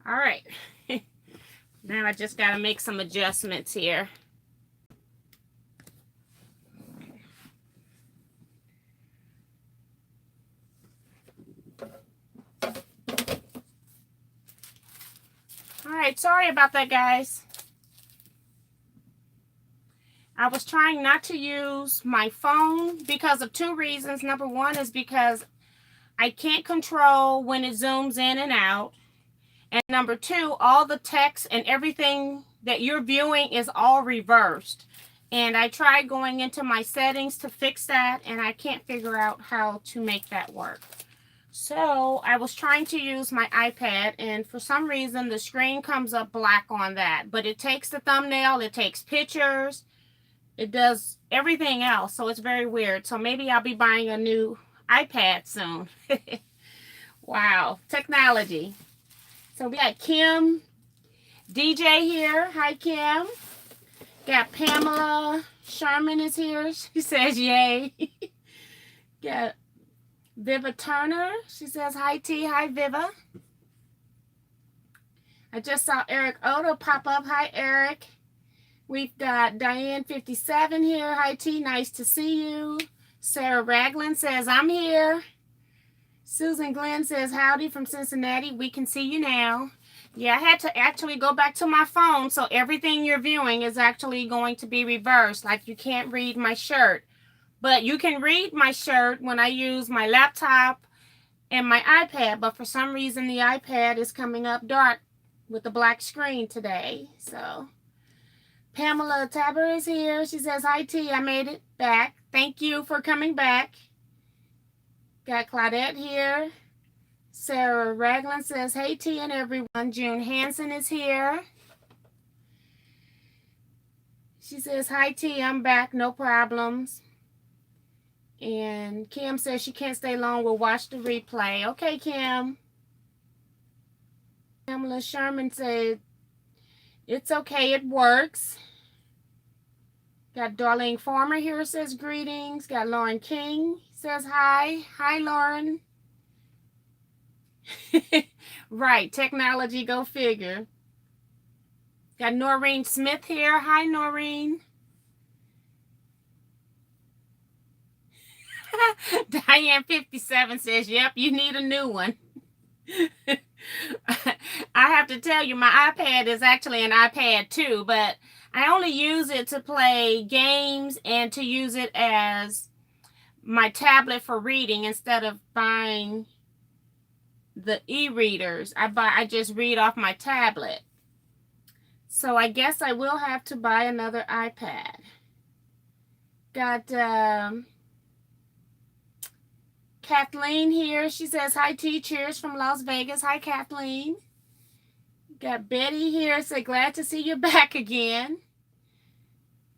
All right. Now I just got to make some adjustments here. All right, sorry about that, guys. I was trying not to use my phone because of two reasons. Number one is because I can't control when it zooms in and out. And number two, all the text and everything that you're viewing is all reversed. And I tried going into my settings to fix that, and I can't figure out how to make that work. So I was trying to use my iPad, and for some reason the screen comes up black on that. But it takes the thumbnail, it takes pictures, it does everything else. So it's very weird. So maybe I'll be buying a new iPad soon. Wow, technology. So we got Kim DJ here. Hi, Kim. Got Pamela Sherman is here. She says, yay. Got Viva Turner. She says, hi, T. Hi, Viva. I just saw Eric Odo pop up. Hi, Eric. We've got Diane 57 here. Hi, T. Nice to see you. Sarah Ragland says, I'm here. Susan Glenn says, howdy from Cincinnati. We can see you now. Yeah, I had to actually go back to my phone, so everything you're viewing is actually going to be reversed. Like, you can't read my shirt. But you can read my shirt when I use my laptop and my iPad. But for some reason, the iPad is coming up dark with the black screen today. So, Pamela Tabor is here. She says, hi, T. I made it back. Thank you for coming back. Got Claudette here. Sarah Ragland says, hey, T and everyone. June Hansen is here. She says, hi, T. I'm back. No problems. And Kim says she can't stay long. We'll watch the replay. Okay, Kim. Pamela Sherman said, it's okay. It works. Got Darlene Farmer here, says greetings. Got Lauren King, says hi. Hi, Lauren. Right, technology, go figure. Got Noreen Smith here. Hi, Noreen. Diane 57 says, yep, you need a new one. I have to tell you, my iPad is actually an iPad 2, but I only use it to play games and to use it as my tablet for reading instead of buying the e-readers. I just read off my tablet. So I guess I will have to buy another iPad. Got Kathleen here. She says, hi, T. Cheers from Las Vegas. Hi, Kathleen. Got Betty here. Say, glad to see you back again.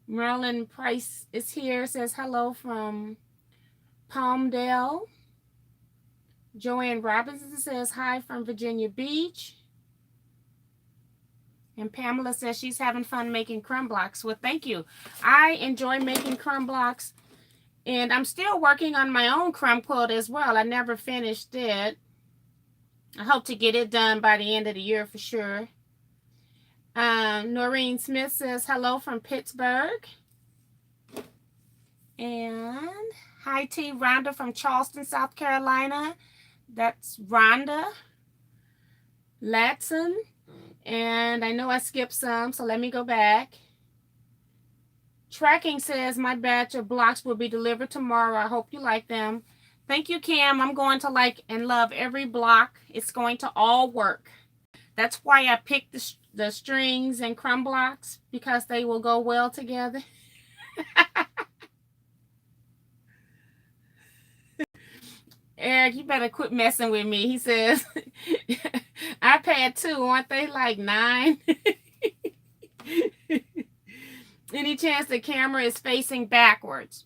Marilyn Price is here. Says, hello from Palmdale. Joanne Robinson says, hi from Virginia Beach. And Pamela says she's having fun making crumb blocks. Well, thank you. I enjoy making crumb blocks. And I'm still working on my own crumb quilt as well. I never finished it. I hope to get it done by the end of the year for sure. Noreen Smith says, hello from Pittsburgh. And hi, T. Rhonda from Charleston, South Carolina. That's Rhonda Latson. And I know I skipped some, so let me go back. Tracking says, my batch of blocks will be delivered tomorrow. I hope you like them. Thank you, Kim. I'm going to like and love every block. It's going to all work. That's why I picked the strings and crumb blocks, because they will go well together. Eric, you better quit messing with me. He says, iPad 2, aren't they like 9? Any chance the camera is facing backwards?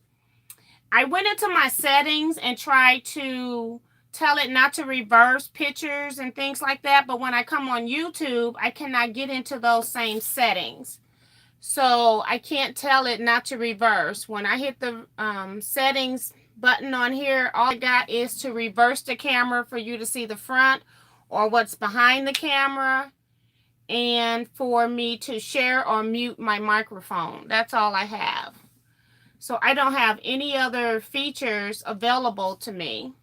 I went into my settings and tried to tell it not to reverse pictures and things like that. But when I come on YouTube, I cannot get into those same settings. So I can't tell it not to reverse. When I hit the settings button on here, all I got is to reverse the camera for you to see the front or what's behind the camera. and for me to share or mute my microphone. That's all I have. So I don't have any other features available to me.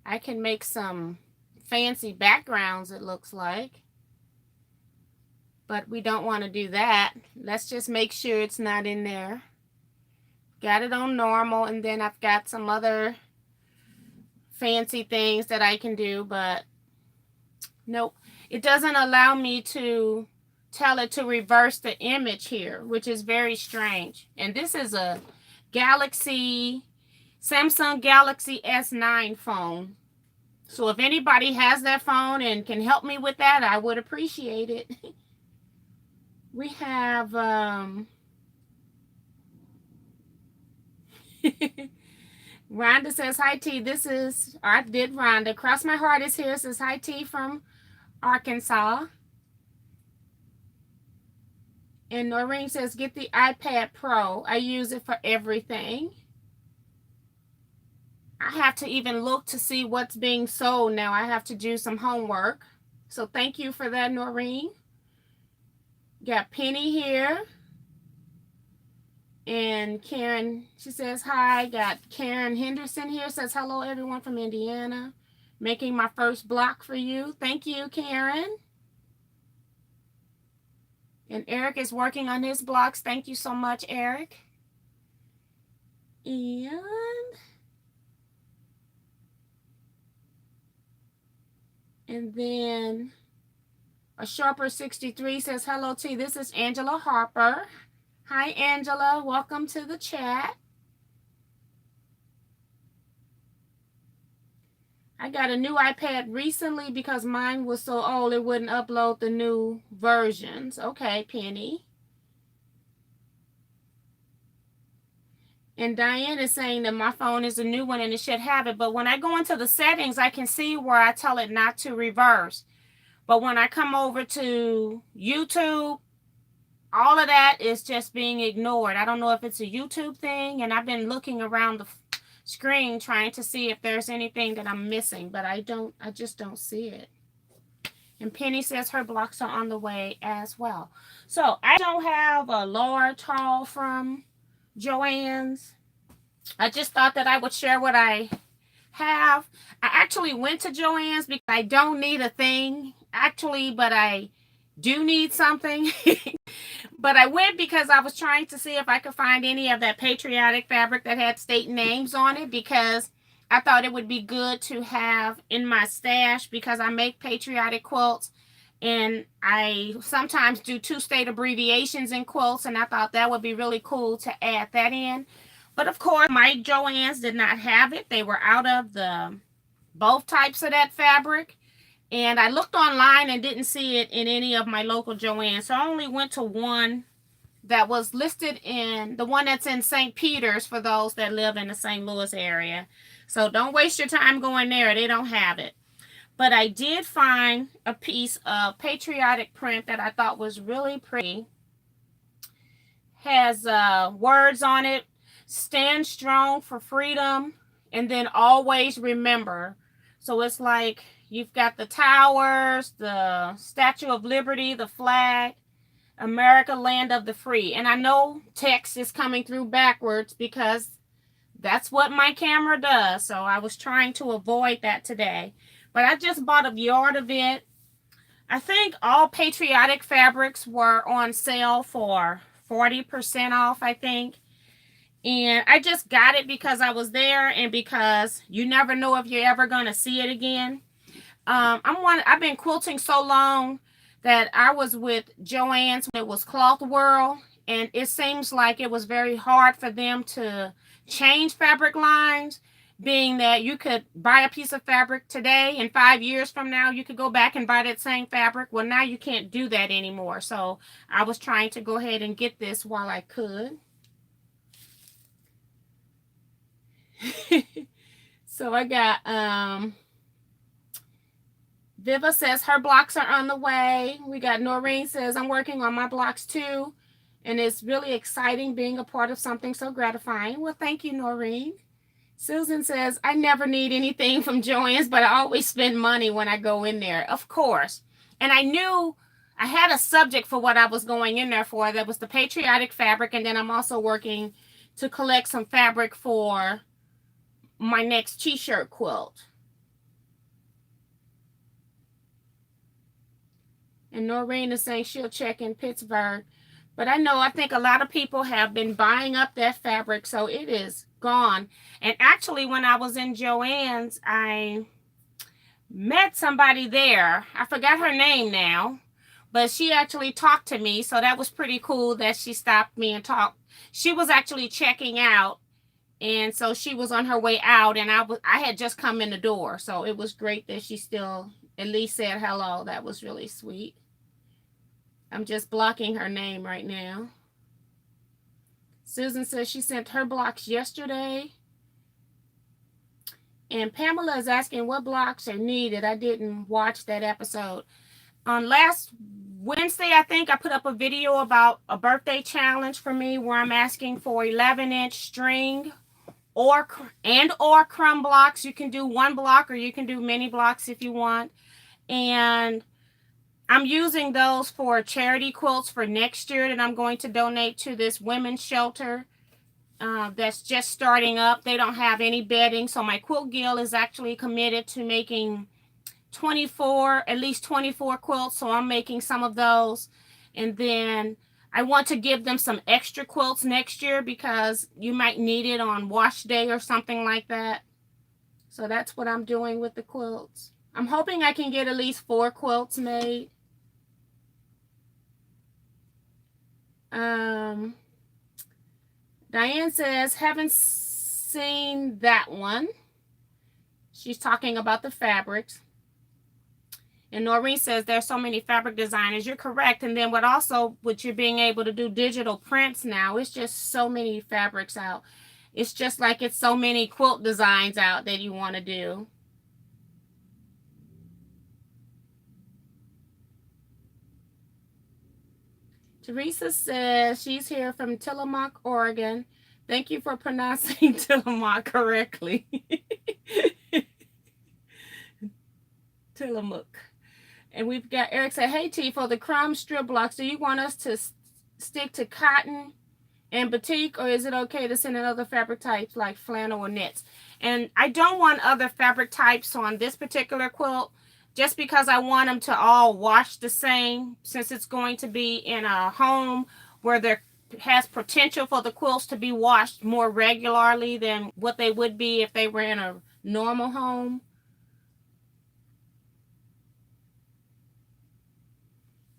I can make some fancy backgrounds, it looks like. But we don't want to do that. Let's just make sure it's not in there. Got it on normal, and then I've got some other fancy things that I can do, but nope. It doesn't allow me to tell it to reverse the image here, which is very strange. And this is a Samsung Galaxy S9 phone. So if anybody has that phone and can help me with that, I would appreciate it. We have Rhonda says, hi T, this is, or I did Rhonda. Cross My Heart is here, says hi T from Arkansas. And Noreen says, get the iPad Pro. I use it for everything. I have to even look to see what's being sold now. I have to do some homework. So thank you for that, Noreen. Got Penny here. And Karen, she says hi. Got Karen Henderson here, says hello everyone from Indiana. Making my first block for you. Thank you, Karen. And Eric is working on his blocks. Thank you so much, Eric. And then a Sharper 63 says, hello T, this is Angela Harper. Hi Angela, welcome to the chat. I got a new iPad recently because mine was so old it wouldn't upload the new versions. Okay, Penny. And Diane is saying that my phone is a new one and it should have it. But when I go into the settings, I can see where I tell it not to reverse. But when I come over to YouTube, all of that is just being ignored. I don't know if it's a YouTube thing, and I've been looking around the screen trying to see if there's anything that I'm missing, but I just don't see it. And Penny says her blocks are on the way as well. So I don't have a large haul from Joann's. I just thought that I would share what I have. I actually went to Joann's because I don't need a thing actually, but I do need something. But I went because I was trying to see if I could find any of that Patriotic fabric that had state names on it, because I thought it would be good to have in my stash, because I make Patriotic quilts and I sometimes do 2 state abbreviations in quilts, and I thought that would be really cool to add that in. But of course, my Joann's did not have it. They were out of both types of that fabric. And I looked online and didn't see it in any of my local Joann's. So I only went to one that was listed in, the one that's in St. Peter's for those that live in the St. Louis area. So don't waste your time going there. They don't have it. But I did find a piece of Patriotic print that I thought was really pretty. Has words on it. Stand strong for freedom. And then always remember. So it's like, you've got the towers, the Statue of Liberty, the flag, America, land of the free. And I know text is coming through backwards because that's what my camera does. So I was trying to avoid that today. But I just bought a yard of it. I think all Patriotic fabrics were on sale for 40% off, I think. And I just got it because I was there and because you never know if you're ever going to see it again. I've been quilting so long that I was with Joann's when it was Cloth World, and it seems like it was very hard for them to change fabric lines, being that you could buy a piece of fabric today and 5 years from now you could go back and buy that same fabric. Well, now you can't do that anymore. So I was trying to go ahead and get this while I could. So I got Viva says her blocks are on the way. We got Noreen says I'm working on my blocks too, and it's really exciting being a part of something so gratifying. Well, thank you, Noreen. Susan says, I never need anything from Joann's, but I always spend money when I go in there. Of course. And I knew I had a subject for what I was going in there for. That was the Patriotic fabric. And then I'm also working to collect some fabric for my next t-shirt quilt. And Noreen is saying she'll check in Pittsburgh. But I think a lot of people have been buying up that fabric, so it is gone. And actually, when I was in Joann's, I met somebody there. I forgot her name now, but she actually talked to me, so that was pretty cool that she stopped me and talked. She was actually checking out, and so she was on her way out, and I had just come in the door, so it was great that she still at least said hello. That was really sweet. I'm just blocking her name right now. Susan says she sent her blocks yesterday. And Pamela is asking what blocks are needed. I didn't watch that episode. On last Wednesday, I think I put up a video about a birthday challenge for me where I'm asking for 11-inch string or crumb blocks. You can do one block or you can do many blocks if you want. And I'm using those for charity quilts for next year that I'm going to donate to this women's shelter that's just starting up. They don't have any bedding, so my quilt guild is actually committed to making at least 24 quilts, so I'm making some of those. And then I want to give them some extra quilts next year because you might need it on wash day or something like that. So that's what I'm doing with the quilts. I'm hoping I can get at least 4 quilts made. Diane says, haven't seen that one. She's talking about the fabrics. And Noreen says, there's so many fabric designers. You're correct. And then with you being able to do digital prints now, it's just so many fabrics out. It's just like it's so many quilt designs out that you want to do. Teresa says she's here from Tillamook, Oregon. Thank you for pronouncing Tillamook correctly. Tillamook. And we've got Eric said, hey T, for the crumb strip blocks, do you want us to stick to cotton and batik, or is it okay to send in other fabric types like flannel or knits? And I don't want other fabric types on this particular quilt, just because I want them to all wash the same, since it's going to be in a home where there has potential for the quilts to be washed more regularly than what they would be if they were in a normal home.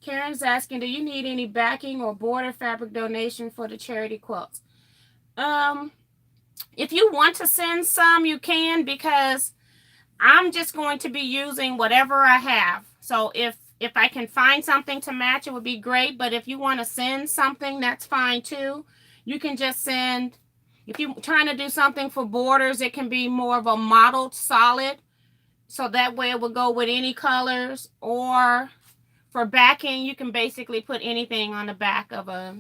Karen's asking, do you need any backing or border fabric donation for the charity quilts? If you want to send some, you can, because I'm just going to be using whatever I have. So if I can find something to match, it would be great. But if you want to send something, that's fine too. You can just send, if you're trying to do something for borders, it can be more of a mottled solid. So that way it will go with any colors. Or for backing, you can basically put anything on the back of a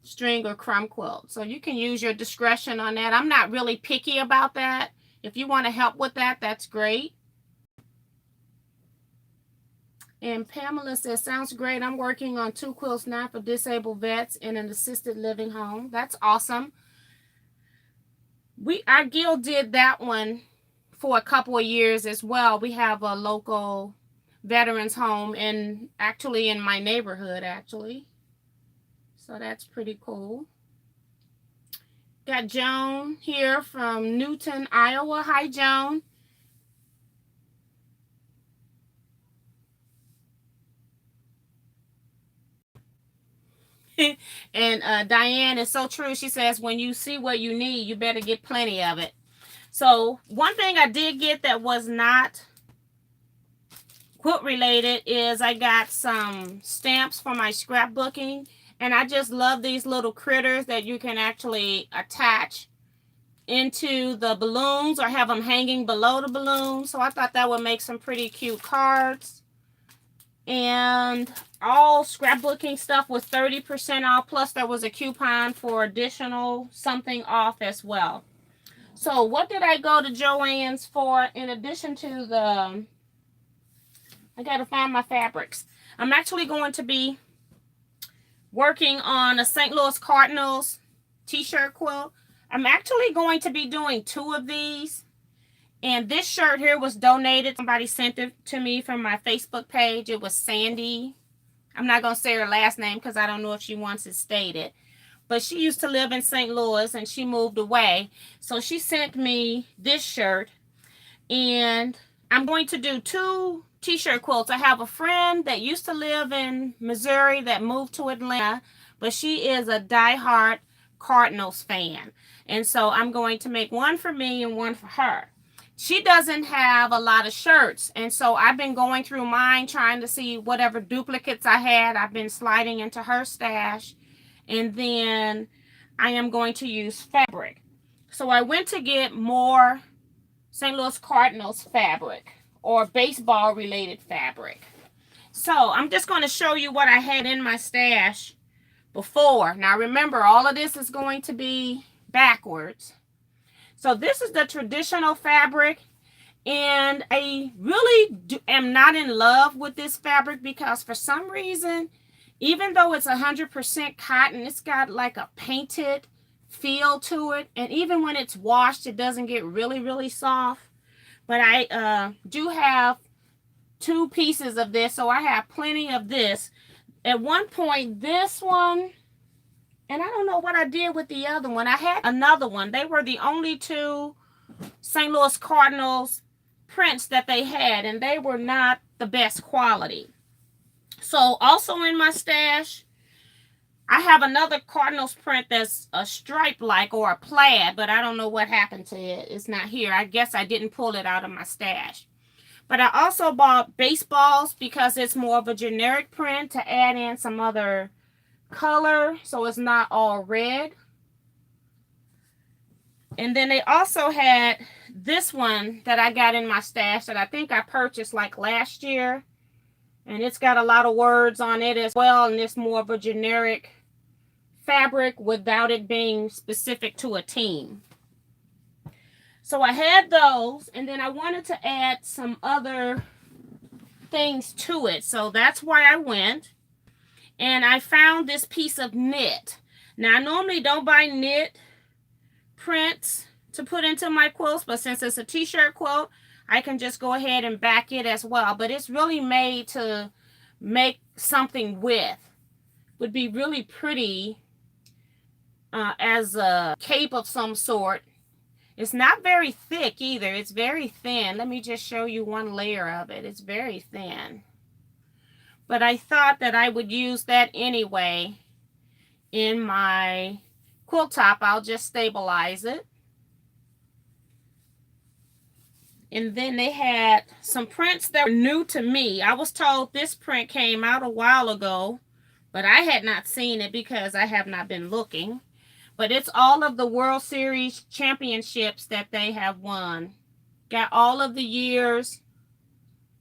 string or crumb quilt. So you can use your discretion on that. I'm not really picky about that. If you want to help with that, that's great. And Pamela says, sounds great. I'm working on 2 quilts now for disabled vets in an assisted living home. That's awesome. Our guild did that one for a couple of years as well. We have a local veterans home actually in my neighborhood, actually. So that's pretty cool. Got Joan here from Newton, Iowa. Hi, Joan. And Diane is so true. She says, when you see what you need, you better get plenty of it. So one thing I did get that was not quilt related is I got some stamps for my scrapbooking. And I just love these little critters that you can actually attach into the balloons or have them hanging below the balloons. So I thought that would make some pretty cute cards. And all scrapbooking stuff was 30% off. Plus there was a coupon for additional something off as well. So what did I go to Joann's for in addition to the, I got to find my fabrics. I'm actually going to be working on a St. Louis Cardinals t-shirt quilt. I'm actually going to be doing 2 of these. And this shirt here was donated. Somebody sent it to me from my Facebook page. It was Sandy. I'm not going to say her last name because I don't know if she wants it stated. But she used to live in St. Louis and she moved away. So she sent me this shirt. And I'm going to do 2 t-shirt quilts. I have a friend that used to live in Missouri that moved to Atlanta. But she is a diehard Cardinals fan. And so I'm going to make one for me and one for her. She doesn't have a lot of shirts, and so I've been going through mine trying to see whatever duplicates I had. I've been sliding into her stash, and then I am going to use fabric. So I went to get more St. Louis Cardinals fabric or baseball related fabric. So I'm just going to show you what I had in my stash before. Now remember, all of this is going to be backwards. So this is the traditional fabric, and I really am not in love with this fabric because for some reason, even though it's 100% cotton, it's got like a painted feel to it. And even when it's washed, it doesn't get really, really soft. But I do have 2 pieces of this, so I have plenty of this. At one point, this one, and I don't know what I did with the other one. I had another one. They were the only 2 St. Louis Cardinals prints that they had, and they were not the best quality. So also in my stash, I have another Cardinals print that's a stripe-like or a plaid, but I don't know what happened to it. It's not here. I guess I didn't pull it out of my stash. But I also bought baseballs because it's more of a generic print to add in some other color so it's not all red. And then they also had this one that I got in my stash that I think I purchased like last year, and it's got a lot of words on it as well, and it's more of a generic fabric without it being specific to a team. So I had those, and then I wanted to add some other things to it, so that's why I went. And I found this piece of knit. Now, I normally don't buy knit prints to put into my quilts, but since it's a t-shirt quilt, I can just go ahead and back it as well. But it's really made to make something with. Would be really pretty as a cape of some sort. It's not very thick either. It's very thin. Let me just show you one layer of it. It's very thin. But I thought that I would use that anyway in my quilt top. I'll just stabilize it. And then they had some prints that were new to me. I was told this print came out a while ago, but I had not seen it because I have not been looking. But it's all of the World Series championships that they have won. Got all of the years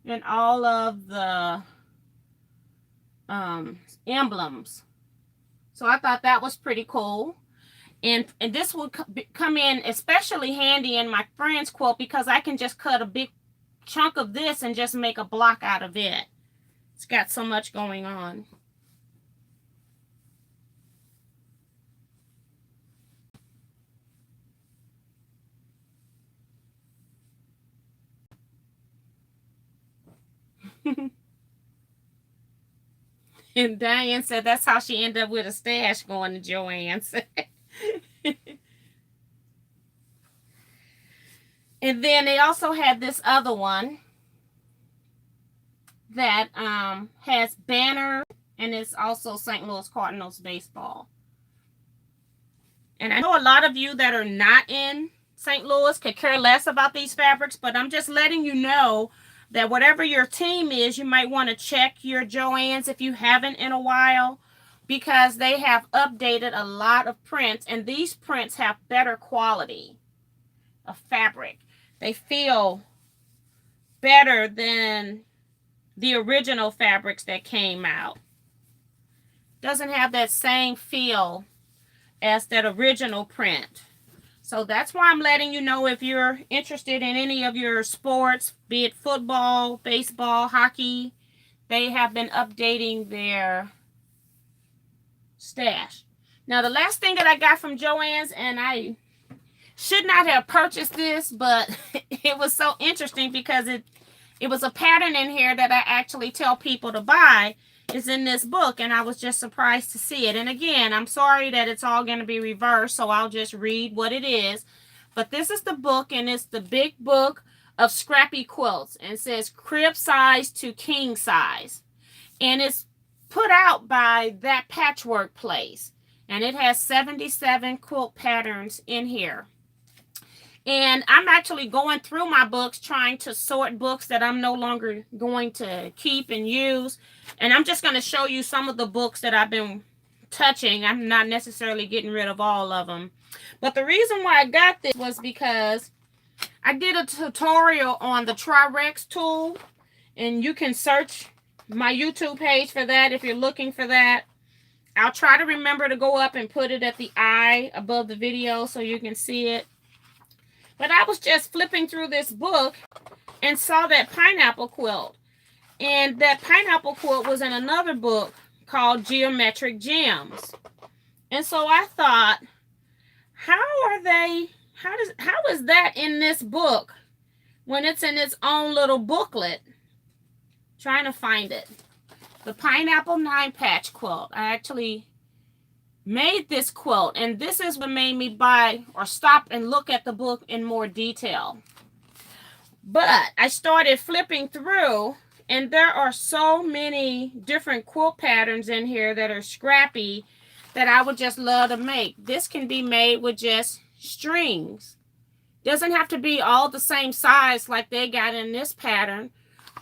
and all of the emblems. So I thought that was pretty cool. And this will come in especially handy in my friend's quilt because I can just cut a big chunk of this and just make a block out of it. It's got so much going on. And Diane said that's how she ended up with a stash going to Joann's. And then they also had this other one that has banner, and it's also St. Louis Cardinals baseball. And I know a lot of you that are not in St. Louis could care less about these fabrics, but I'm just letting you know that whatever your team is, you might want to check your Joann's if you haven't in a while, because they have updated a lot of prints, and these prints have better quality of fabric. They feel better than the original fabrics that came out. Doesn't have that same feel as that original print. So that's why I'm letting you know if you're interested in any of your sports, be it football, baseball, hockey, they have been updating their stash. Now, the last thing that I got from Joann's, and I should not have purchased this, but it was so interesting because it was a pattern in here that I actually tell people to buy. Is in this book, and I was just surprised to see it. And again, I'm sorry that it's all going to be reversed, so I'll just read what it is. But this is the book, and it's the Big Book of Scrappy Quilts, and it says crib size to king size, and it's put out by That Patchwork Place, and it has 77 quilt patterns in here. And I'm actually going through my books, trying to sort books that I'm no longer going to keep and use. And I'm just going to show you some of the books that I've been touching. I'm not necessarily getting rid of all of them. But the reason why I got this was because I did a tutorial on the Tri-Rex tool. And you can search my YouTube page for that if you're looking for that. I'll try to remember to go up and put it at the eye above the video so you can see it. But I was just flipping through this book and saw that pineapple quilt. And that pineapple quilt was in another book called Geometric Gems. And so I thought, how is that in this book when it's in its own little booklet? Trying to find it. The Pineapple 9-Patch Quilt. I actually made this quilt, and this is what made me buy or stop and look at the book in more detail. But I started flipping through, and there are so many different quilt patterns in here that are scrappy that I would just love to make. This can be made with just strings. Doesn't have to be all the same size like they got in this pattern,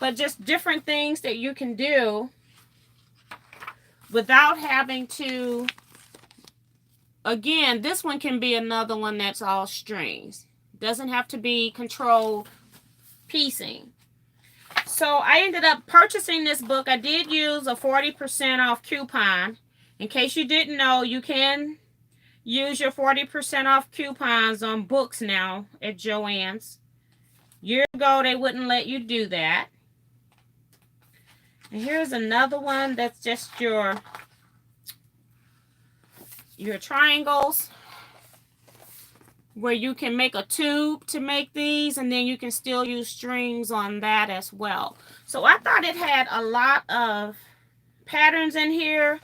but just different things that you can do without having to. Again, this one can be another one that's all strings. Doesn't have to be controlled piecing. So I ended up purchasing this book. I did use a 40% off coupon. In case you didn't know, you can use your 40% off coupons on books now at Joann's. Years ago, they wouldn't let you do that. And here's another one that's just your triangles, where you can make a tube to make these, and then you can still use strings on that as well. So I thought it had a lot of patterns in here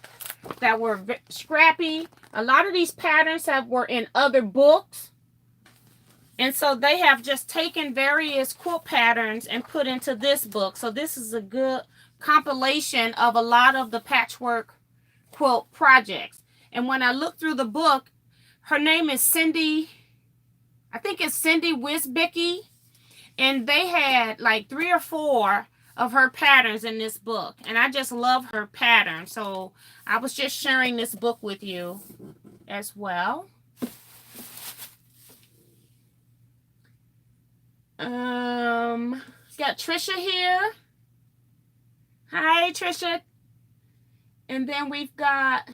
that were scrappy. A lot of these patterns were in other books, and so they have just taken various quilt patterns and put into this book. So this is a good compilation of a lot of the patchwork quilt projects. And when I look through the book, her name is Cindy. I think it's Cindy Wisbicki. And they had like 3 or 4 of her patterns in this book. And I just love her pattern. So I was just sharing this book with you as well. Got Trisha here. Hi, Trisha. And then we've got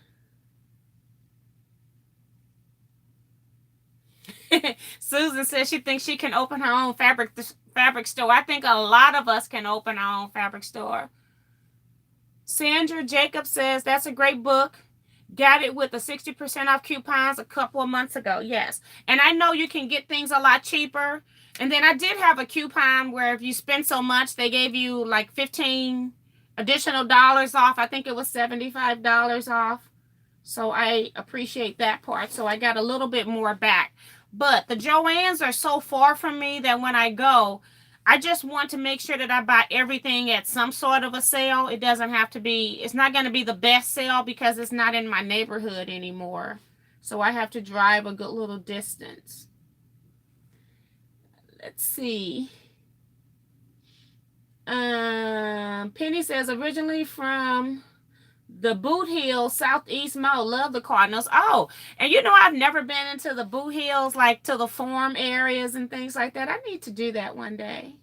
Susan says she thinks she can open her own fabric store. I think a lot of us can open our own fabric store. Sandra Jacob says that's a great book. Got it with a 60% off coupons a couple of months ago. Yes. And I know you can get things a lot cheaper. And then I did have a coupon where if you spend so much, they gave you like 15 additional dollars off. I think it was $75 off. So I appreciate that part. So I got a little bit more back. But the Joann's are so far from me that when I go, I just want to make sure that I buy everything at some sort of a sale. It doesn't have to be, it's not going to be the best sale because it's not in my neighborhood anymore. So I have to drive a good little distance. Let's see. Penny says originally from the Boot Hill Southeast Mall. Love the Cardinals. Oh, and you know, I've never been into the Boot Hills, like to the farm areas and things like that. I need to do that one day.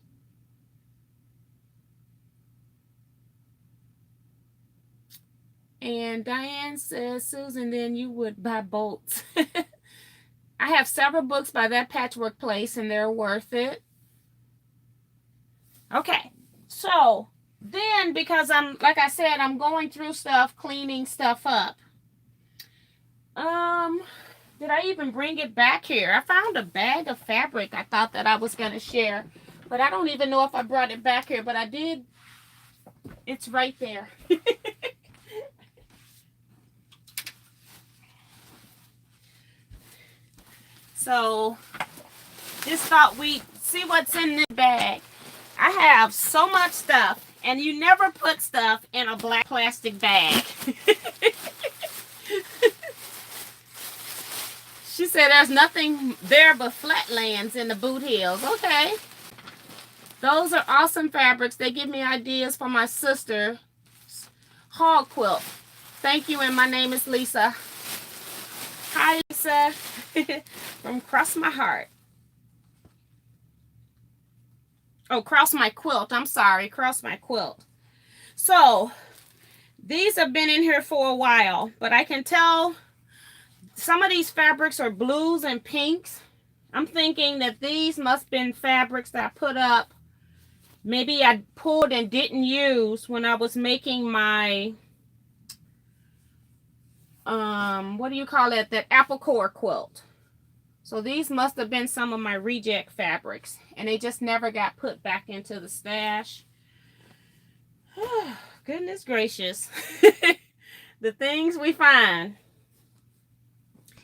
And Diane says, Susan, then you would buy bolts. I have several books by that patchwork place, and they're worth it. Okay, so then, because I'm, like I said, I'm going through stuff, cleaning stuff up. Did I even bring it back here? I found a bag of fabric I thought that I was going to share, but I don't even know if I brought it back here, but I did. It's right there. So, just thought we'd see what's in this bag. I have so much stuff, and you never put stuff in a black plastic bag. She said there's nothing there but flatlands in the boot heels. Okay. Those are awesome fabrics. They give me ideas for my sister's hog quilt. Thank you, and my name is Lisa. Hi, Lisa. From Cross My Heart. Oh, Cross My Quilt. I'm sorry. Cross My Quilt. So, these have been in here for a while, but I can tell some of these fabrics are blues and pinks. I'm thinking that these must have been fabrics that I put up. Maybe I pulled and didn't use when I was making my, what do you call it? That apple core quilt. So these must have been some of my reject fabrics, and they just never got put back into the stash. Goodness gracious. The things we find.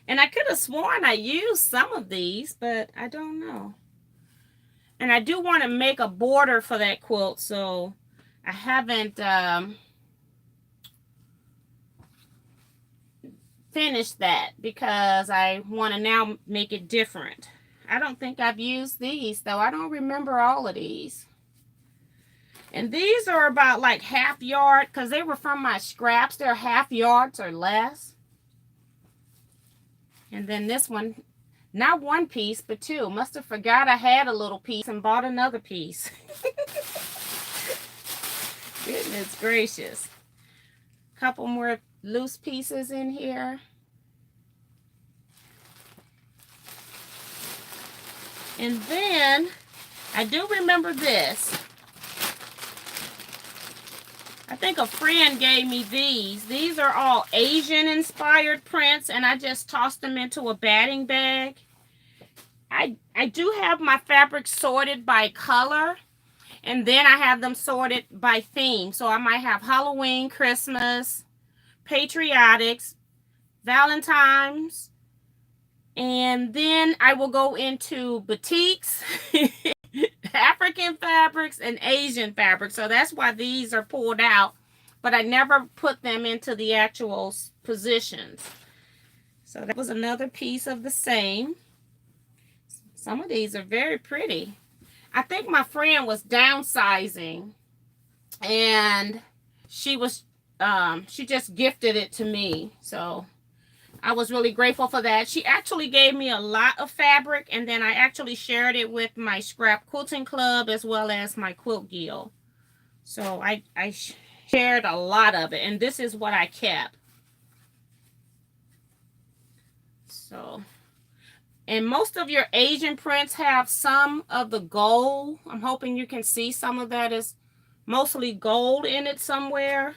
And I could have sworn I used some of these, but I don't know. And I do want to make a border for that quilt, so I haven't finished that because I want to now make it different. I don't think I've used these, though. I don't remember all of these. And these are about like half yard because they were from my scraps. They're half yards or less. And then this one, not one piece, but two. Must have forgot I had a little piece and bought another piece. Goodness gracious. Couple more loose pieces in here. And then, I do remember this. I think a friend gave me these. These are all Asian inspired prints, and I just tossed them into a batting bag. I do have my fabrics sorted by color, and then I have them sorted by theme. So I might have Halloween, Christmas, Patriotics, Valentine's, and then I will go into batiks, African fabrics, and Asian fabrics. So that's why these are pulled out, but I never put them into the actual positions. So that was another piece of the same. Some of these are very pretty. I think my friend was downsizing, and she just gifted it to me. So I was really grateful for that. She actually gave me a lot of fabric, and then I actually shared it with my scrap quilting club as well as my quilt guild. So I shared a lot of it, and this is what I kept. So, and most of your Asian prints have some of the gold. I'm hoping you can see some of that is mostly gold in it somewhere.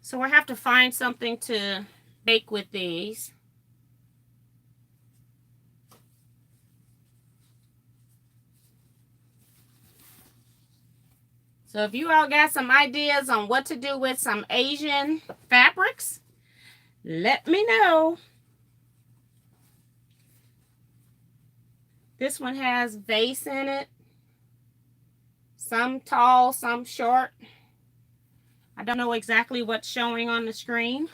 So I have to find something to bake with these. So if you all got some ideas on what to do with some Asian fabrics, let me know. This one has vase in it. Some tall, some short. I don't know exactly what's showing on the screen.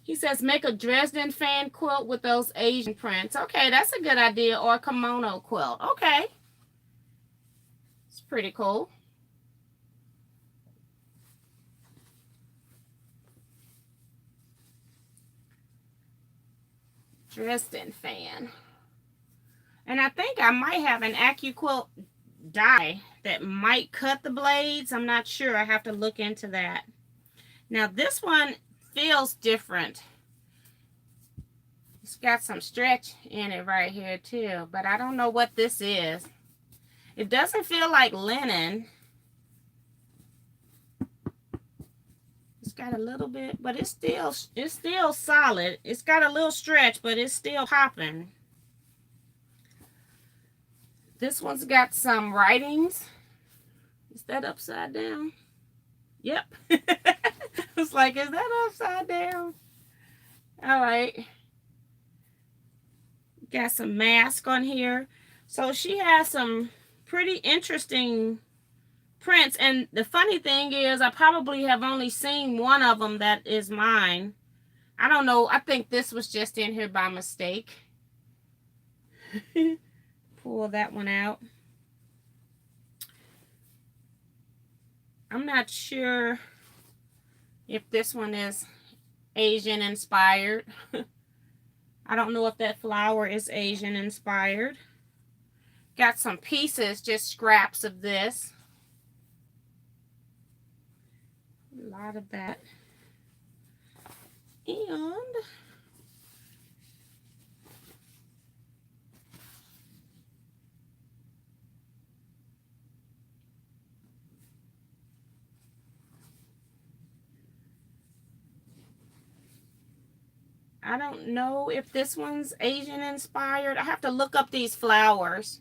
He says, make a Dresden fan quilt with those Asian prints. Okay, that's a good idea. Or a kimono quilt. Okay. It's pretty cool. Dresden fan. And I think I might have an AccuQuilt dye that might cut the blades. I'm not sure. I have to look into that. Now this one feels different. It's got some stretch in it right here too, but I don't know what this is. It doesn't feel like linen. It's got a little bit, but it's still solid. It's got a little stretch, but it's still popping. This one's got some writings. Is that upside down? Yep. It's like, is that upside down? All right. Got some mask on here. So she has some pretty interesting prints, and the funny thing is I probably have only seen one of them that is mine. I don't know. I think this was just in here by mistake. Pull that one out. I'm not sure if this one is Asian inspired. I don't know if that flower is Asian inspired. Got some pieces, just scraps of this. A lot of that. And I don't know if this one's Asian inspired. I have to look up these flowers.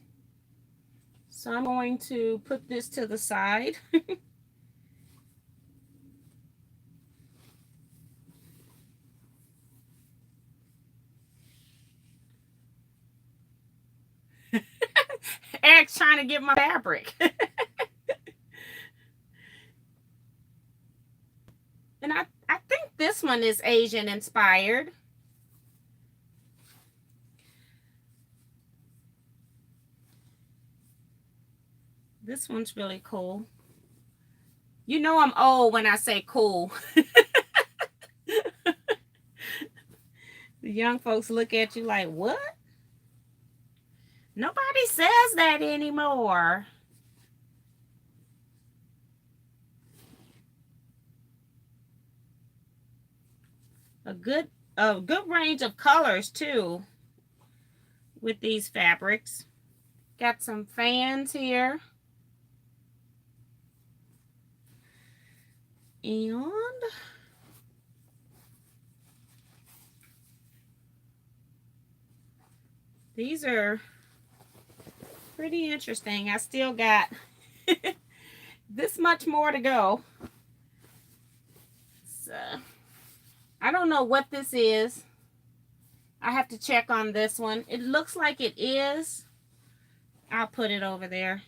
So I'm going to put this to the side. Eric's trying to get my fabric. And I think this one is Asian inspired. This one's really cool. You know I'm old when I say cool. The young folks look at you like, what? Nobody says that anymore. A good range of colors too with these fabrics. Got some fans here. And these are pretty interesting. I still got this much more to go. So I don't know what this is. I have to check on this one. It looks like it is. I'll put it over there.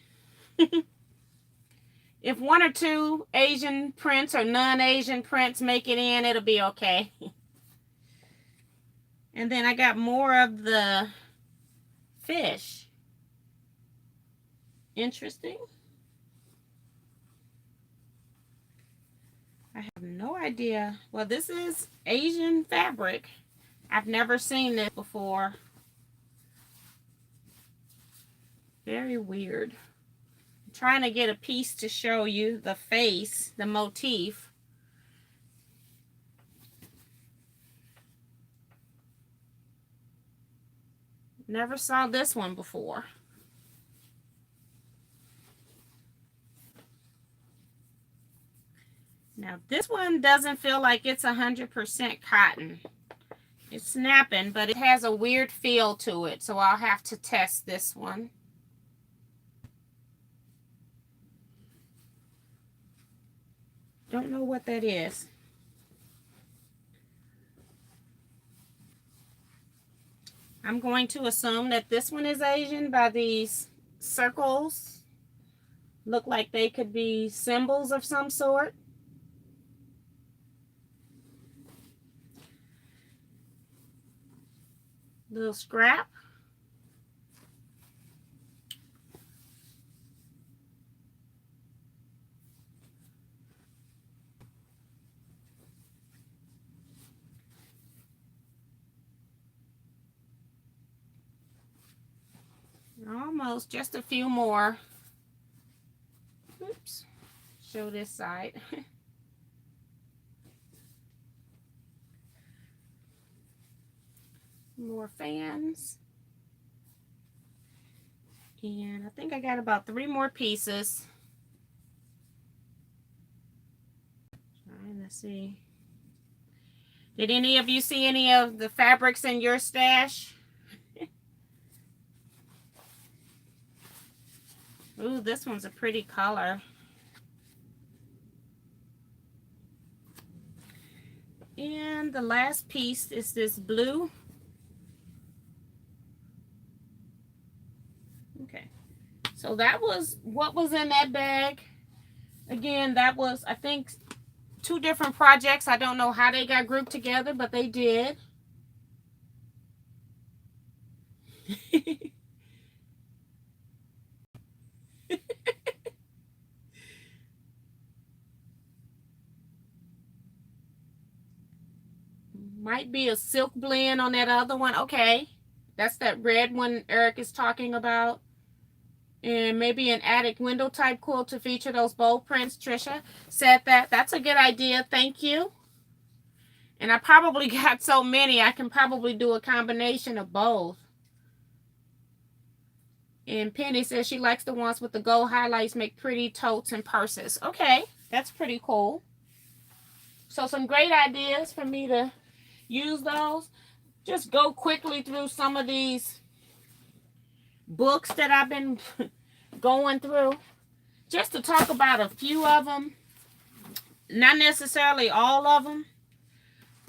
If one or two Asian prints or non-Asian prints make it in, it'll be okay. And then I got more of the fish. Interesting. I have no idea. Well, this is Asian fabric. I've never seen this before. Very weird. I'm trying to get a piece to show you the face, the motif. Never saw this one before. Now this one doesn't feel like it's 100% cotton. It's snapping, but it has a weird feel to it, so I'll have to test this one. Don't know what that is. I'm going to assume that this one is Asian by these circles. Look like they could be symbols of some sort. Little scrap. Almost, just a few more. Oops. Show this side. More fans. And I think I got about 3 more pieces. Trying to see. Did any of you see any of the fabrics in your stash? Ooh, this one's a pretty color. And the last piece is this blue. Okay, so that was what was in that bag. Again, that was, I think, 2 different projects. I don't know how they got grouped together, but they did. Might be a silk blend on that other one. Okay, that's that red one Eric is talking about. And maybe an attic window type quilt to feature those bold prints. Trisha said that. That's a good idea. Thank you. And I probably got so many, I can probably do a combination of both. And Penny says she likes the ones with the gold highlights, make pretty totes and purses. Okay, that's pretty cool. So some great ideas for me to use those. Just go quickly through some of these books that I've been going through, just to talk about a few of them, not necessarily all of them.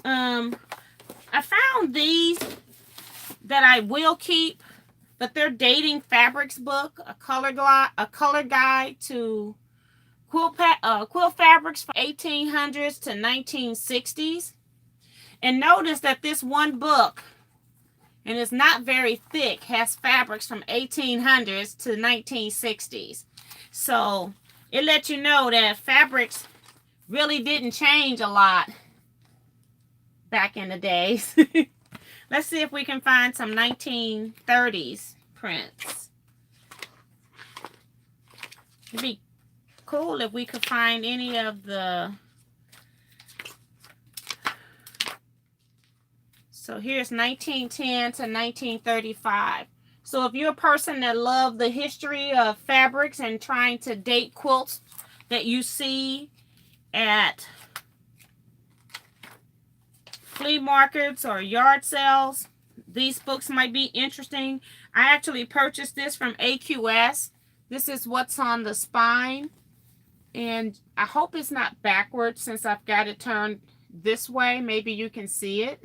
I found these that I will keep, but they're dating fabrics book, a color guide to quilt fabrics from 1800s to 1960s. And notice that this one book, and it's not very thick, has fabrics from 1800s to 1960s. So it lets you know that fabrics really didn't change a lot back in the days. Let's see if we can find some 1930s prints. It'd be cool if we could find any of the... So here's 1910 to 1935. So if you're a person that loves the history of fabrics and trying to date quilts that you see at flea markets or yard sales, these books might be interesting. I actually purchased this from AQS. This is what's on the spine. And I hope it's not backwards since I've got it turned this way. Maybe you can see it.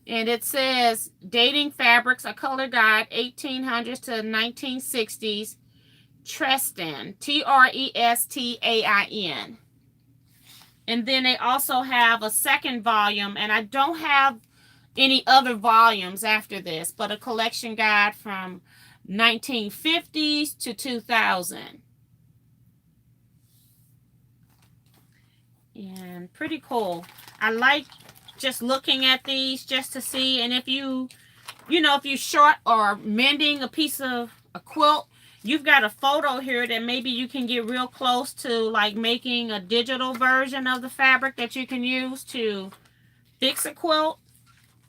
And it says, Dating Fabrics, a color guide, 1800s to 1960s, Trestan, T-R-E-S-T-A-I-N. And then they also have a second volume, and I don't have any other volumes after this, but a collection guide from 1950s to 2000. And pretty cool. I like just looking at these just to see. And if you if you're short or mending a piece of a quilt, you've got a photo here that maybe you can get real close to, like making a digital version of the fabric that you can use to fix a quilt.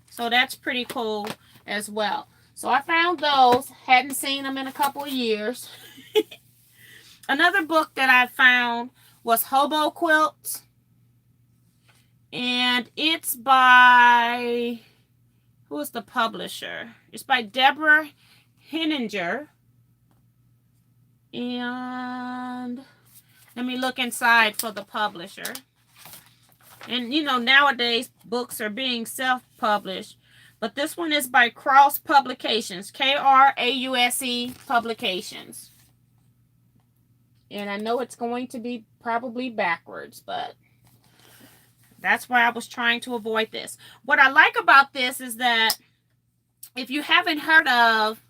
So that's pretty cool as well. So I found those. Hadn't seen them in a couple of years. Another book that I found was Hobo Quilts. And it's by, who is the publisher? It's by Deborah Henninger. And let me look inside for the publisher. And nowadays books are being self-published. But this one is by Cross Publications. Krause Publications. And I know it's going to be probably backwards, but that's why I was trying to avoid this. What I like about this is that if you haven't heard of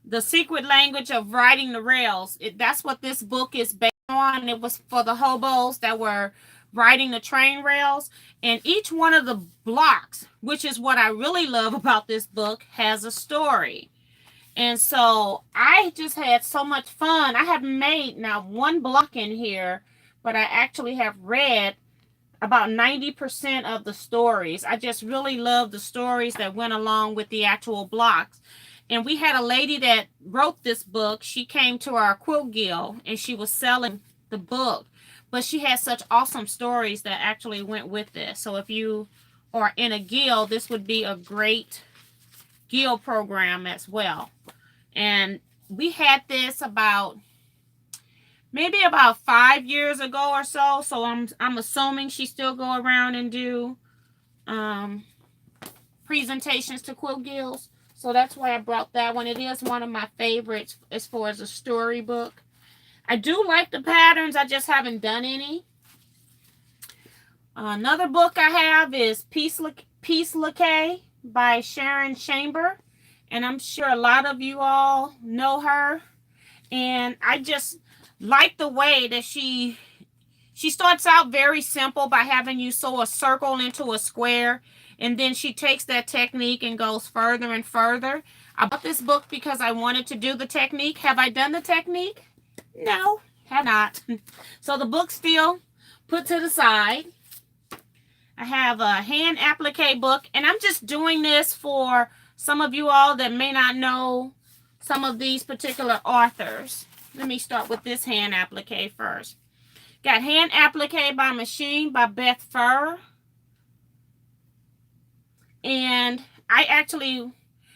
The Secret Language of Riding the Rails, that's what this book is based on. It was for the hobos that were riding the train rails. And each one of the blocks, which is what I really love about this book, has a story. And so I just had so much fun. I haven't made now one block in here, but I actually have read about 90% of the stories. I just really love the stories that went along with the actual blocks. And we had a lady that wrote this book. She came to our quilt guild and she was selling the book, but she had such awesome stories that actually went with this. So if you are in a guild, this would be a great guild program as well. And we had this about maybe about 5 years ago or so. So I'm assuming she still go around and do presentations to quilt guilds. So that's why I brought that one. It is one of my favorites as far as a storybook. I do like the patterns. I just haven't done any. Another book I have is Peace Lacay by Sharon Chamber. And I'm sure a lot of you all know her. And I just like the way that she starts out very simple by having you sew a circle into a square. And then she takes that technique and goes further and further. I bought this book because I wanted to do the technique. Have I done the technique? No, have not. So the book's still put to the side. I have a hand applique book. And I'm just doing this for some of you all that may not know some of these particular authors. Let me start with this hand applique first. Got Hand Applique by Machine by Beth Furr. And I actually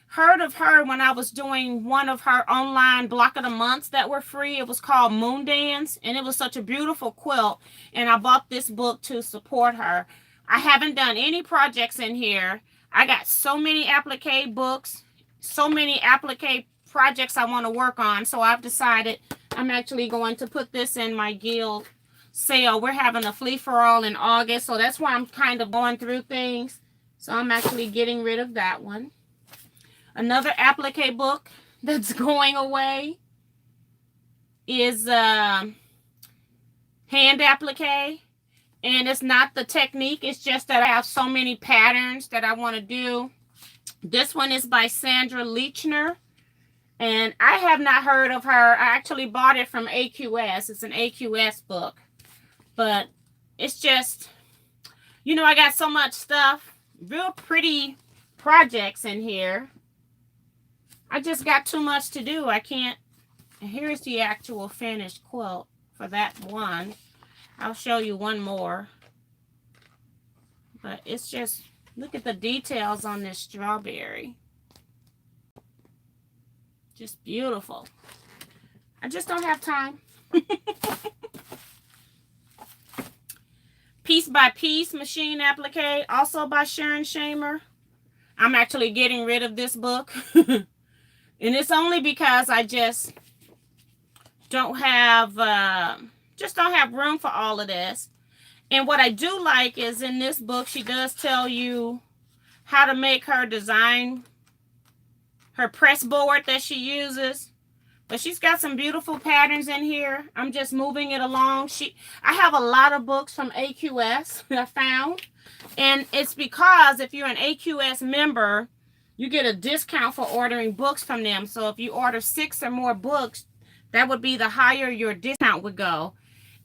heard of her when I was doing one of her online block of the months that were free. It was called Moon Dance. And it was such a beautiful quilt. And I bought this book to support her. I haven't done any projects in here. I got so many applique books, so many applique projects I want to work on. So I've decided I'm actually going to put this in my guild sale. We're having a free-for-all in August. So that's why I'm kind of going through things. So I'm actually getting rid of that one. Another applique book that's going away is Hand Applique. And it's not the technique. It's just that I have so many patterns that I want to do. This one is by Sandra Lechner. And I have not heard of her. I actually bought it from AQS. It's an AQS book. But it's just, you know, I got so much stuff. Real pretty projects in here. I just got too much to do. I can't. Here's the actual finished quilt for that one. I'll show you one more. But it's just, look at the details on this strawberry. Just beautiful. I just don't have time. Piece by Piece Machine Applique, also by Sharon Chamber. I'm actually getting rid of this book. And it's only because I just don't have room for all of this. And what I do like is in this book, she does tell you how to make her design, her press board that she uses. But she's got some beautiful patterns in here. I'm just moving it along. I have a lot of books from AQS that I found. And it's because if you're an AQS member, you get a discount for ordering books from them. So if you order 6 or more books, that would be the higher your discount would go.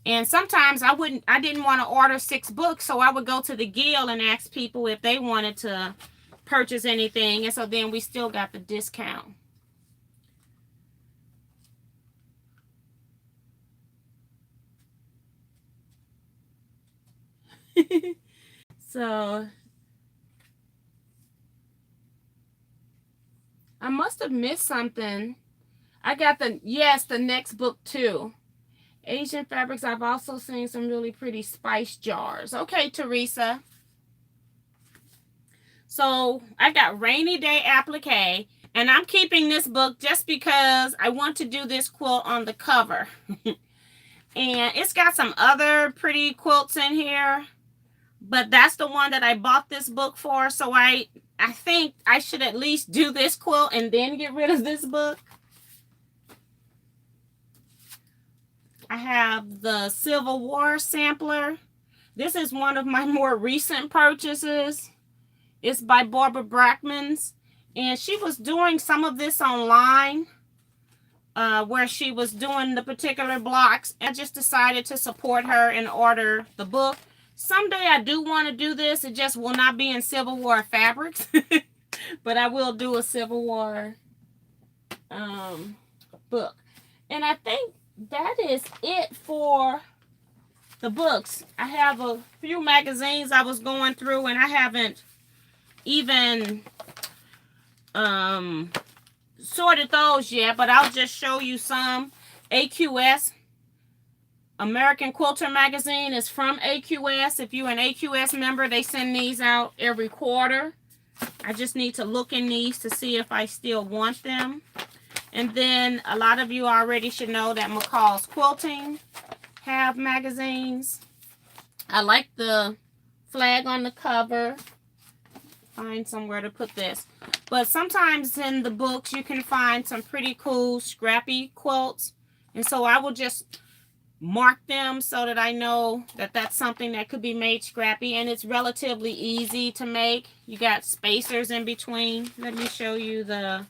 And sometimes I didn't want to order 6 books. So I would go to the guild and ask people if they wanted to purchase anything. And so then we still got the discount. So I must have missed something. I got the next book too. Asian fabrics. I've also seen some really pretty spice jars. Okay, Teresa. So I got Rainy Day Applique. And I'm keeping this book just because I want to do this quilt on the cover. And it's got some other pretty quilts in here. But that's the one that I bought this book for. So I think I should at least do this quilt and then get rid of this book. I have the Civil War sampler. This is one of my more recent purchases. It's by Barbara Brackmans. And she was doing some of this online, where she was doing the particular blocks. And I just decided to support her and order the book. Someday I do want to do this. It just will not be in Civil War fabrics. But I will do a Civil War book. And I think that is it for the books. I have a few magazines I was going through, and I haven't even sorted those yet, but I'll just show you some. AQS, American Quilter magazine, is from AQS. If you're an AQS member, they send these out every quarter. I just need to look in these to see if I still want them. And then a lot of you already should know that McCall's Quilting have magazines. I like the flag on the cover. Find somewhere to put this. But sometimes in the books you can find some pretty cool scrappy quilts. And so I will just mark them so that I know that that's something that could be made scrappy. And it's relatively easy to make. You got spacers in between. Let me show you the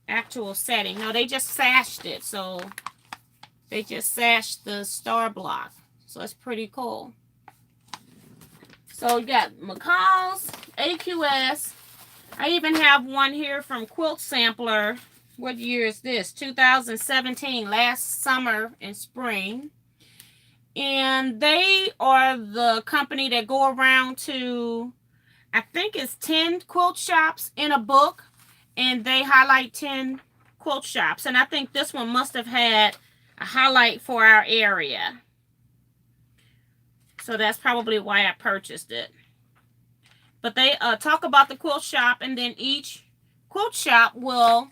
actual setting. No, they just sashed it. So they just sashed the star block. So it's pretty cool. So you got McCall's, AQS. I even have one here from Quilt Sampler. What year is this? 2017, last summer and spring. And they are the company that go around to, I think it's 10 quilt shops in a book. And they highlight 10 quilt shops. And I think this one must have had a highlight for our area. So that's probably why I purchased it. But they talk about the quilt shop, and then each quilt shop will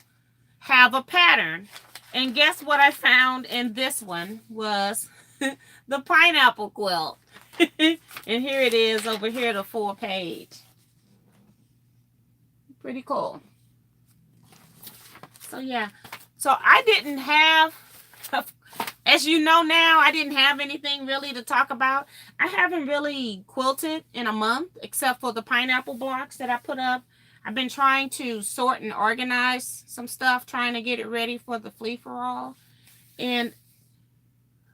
have a pattern. And guess what I found in this one was the pineapple quilt. And here it is over here, the full page. Pretty cool. So yeah. So I didn't have, as you know now, I didn't have anything really to talk about. I haven't really quilted in a month, except for the pineapple blocks that I put up. I've been trying to sort and organize some stuff, trying to get it ready for the free-for-all. And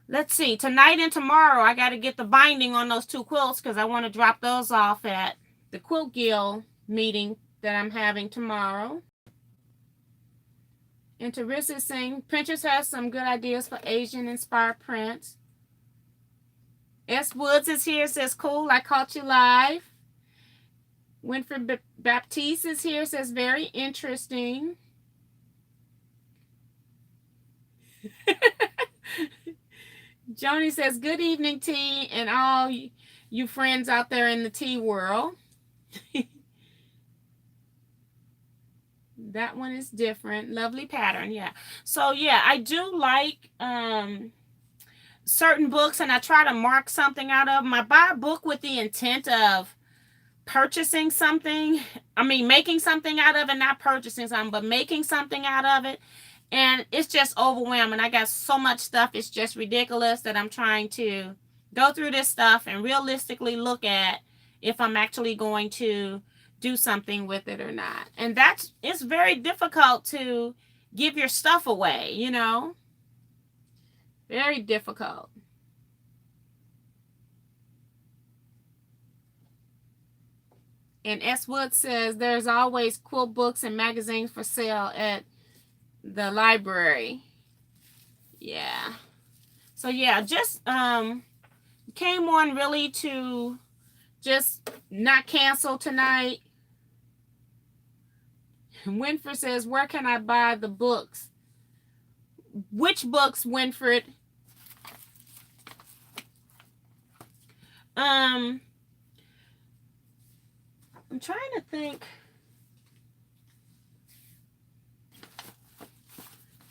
let's see, tonight and tomorrow, I got to get the binding on those two quilts because I want to drop those off at the Quilt Guild meeting that I'm having tomorrow. And Teresa is saying, Pinterest has some good ideas for Asian-inspired prints. S. Woods is here, says, cool, I caught you live. Winfred Baptiste is here, says, very interesting. Joni says, good evening, T, and all you friends out there in the tea world. That one is different. Lovely pattern, yeah. So, yeah, I do like certain books, and I try to mark something out of them. I buy a book with the intent of purchasing something. I mean, making something out of it, not purchasing something, but making something out of it. And it's just overwhelming. I got so much stuff. It's just ridiculous that I'm trying to go through this stuff and realistically look at if I'm actually going to do something with it or not. And it's very difficult to give your stuff away, you know. Very difficult. And S. Wood says there's always quilt books and magazines for sale at the library. Yeah. So yeah, just came on really to just not cancel tonight. Winfred says, where can I buy the books? Which books, Winfred? I'm trying to think.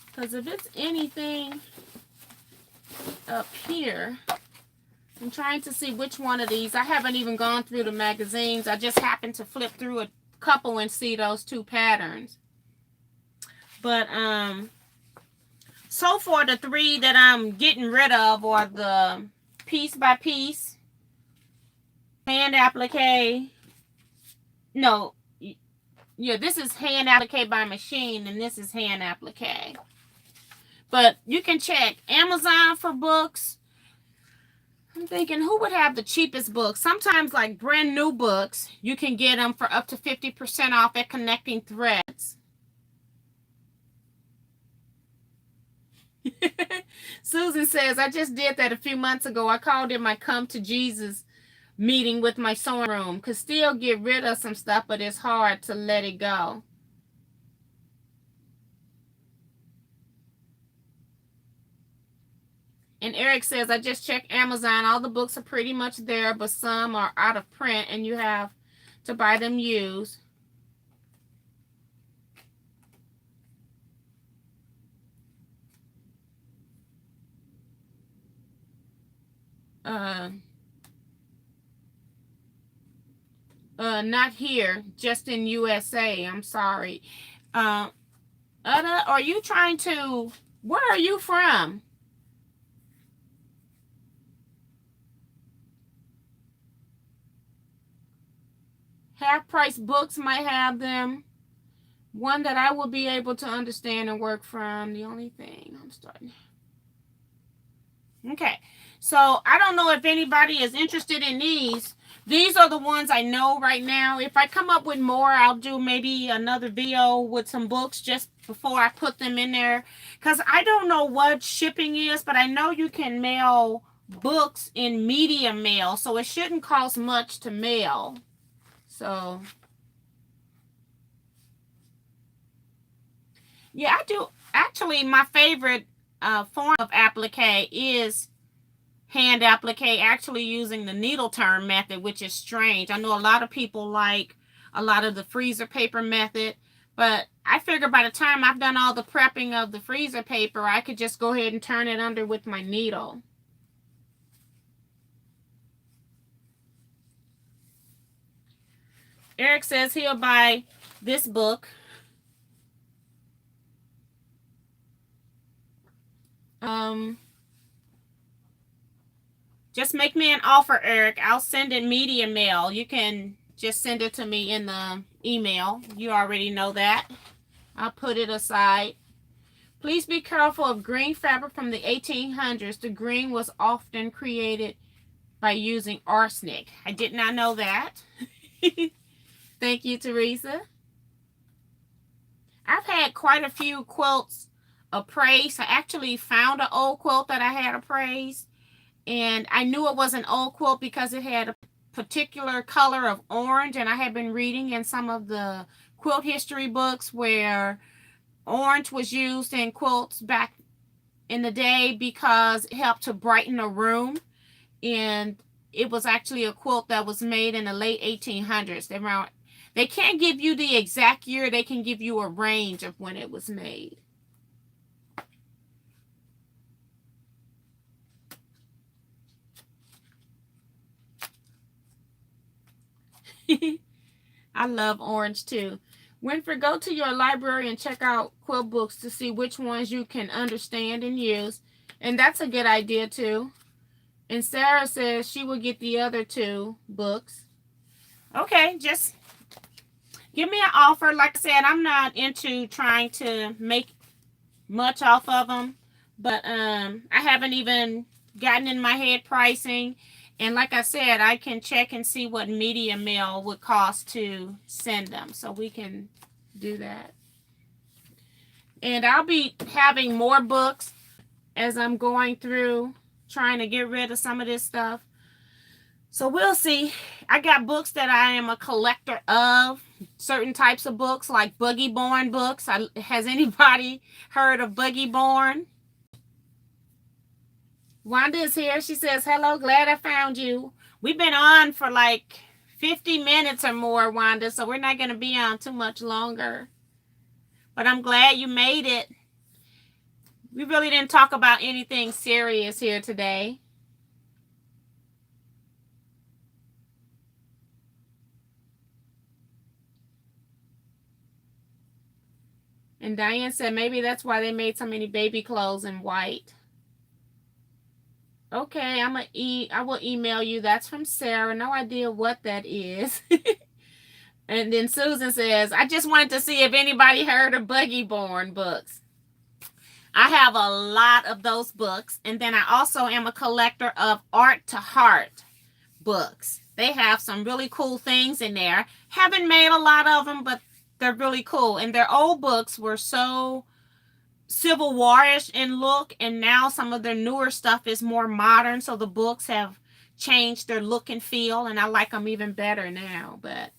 Because if it's anything up here, I'm trying to see which one of these. I haven't even gone through the magazines. I just happened to flip through a couple and see those two patterns. But so far the three that I'm getting rid of are the piece by piece, hand applique. No, Yeah, this is hand applique by machine, and this is hand applique. But you can check Amazon for books. I'm thinking, who would have the cheapest books? Sometimes, like brand new books, you can get them for up to 50% off at Connecting Threads. Susan says, I just did that a few months ago. I called it my Come to Jesus meeting with my sewing room. Could still get rid of some stuff, but it's hard to let it go. And Eric says, I just checked Amazon. All the books are pretty much there, but some are out of print and you have to buy them used. Not here, just in USA. I'm sorry. Ada, are you trying to, where are you from? Half price books might have them. One that I will be able to understand and work from. The only thing I'm starting. Okay. So I don't know if anybody is interested in these. These are the ones I know right now. If I come up with more, I'll do maybe another video with some books just before I put them in there. Because I don't know what shipping is, but I know you can mail books in medium mail. So it shouldn't cost much to mail. So, yeah, I do. Actually, my favorite form of applique is hand applique, actually using the needle turn method, which is strange. I know a lot of people like a lot of the freezer paper method, but I figure by the time I've done all the prepping of the freezer paper, I could just go ahead and turn it under with my needle. Eric says he'll buy this book. Just make me an offer, Eric. I'll send it media mail. You can just send it to me in the email. You already know that. I'll put it aside. Please be careful of green fabric from the 1800s. The green was often created by using arsenic. I did not know that. Thank you, Teresa. I've had quite a few quilts appraised. I actually found an old quilt that I had appraised. And I knew it was an old quilt because it had a particular color of orange. And I had been reading in some of the quilt history books where orange was used in quilts back in the day because it helped to brighten a room. And it was actually a quilt that was made in the late 1800s. They can't give you the exact year. They can give you a range of when it was made. I love orange too. Winfrey, go to your library and check out quilt books to see which ones you can understand and use. And that's a good idea too. And Sarah says she will get the other 2 books. Okay, just give me an offer. Like I said, I'm not into trying to make much off of them. But I haven't even gotten in my head pricing. And like I said, I can check and see what media mail would cost to send them. So we can do that. And I'll be having more books as I'm going through trying to get rid of some of this stuff. So we'll see. I got books that I am a collector of. Certain types of books like Boogie Born books. Has anybody heard of Boogie Born? Wanda is here. She says, hello, glad I found you. We've been on for like 50 minutes or more, Wanda, so we're not going to be on too much longer. But I'm glad you made it. We really didn't talk about anything serious here today. And Diane said maybe that's why they made so many baby clothes in white. Okay, I will email you. That's from Sarah. No idea what that is. And then Susan says, I just wanted to see if anybody heard of Buggy Born books. I have a lot of those books. And then I also am a collector of Art to Heart books. They have some really cool things in there. Haven't made a lot of them, but they're really cool. And their old books were so Civil War-ish in look, and now some of their newer stuff is more modern, so the books have changed their look and feel, and I like them even better now. But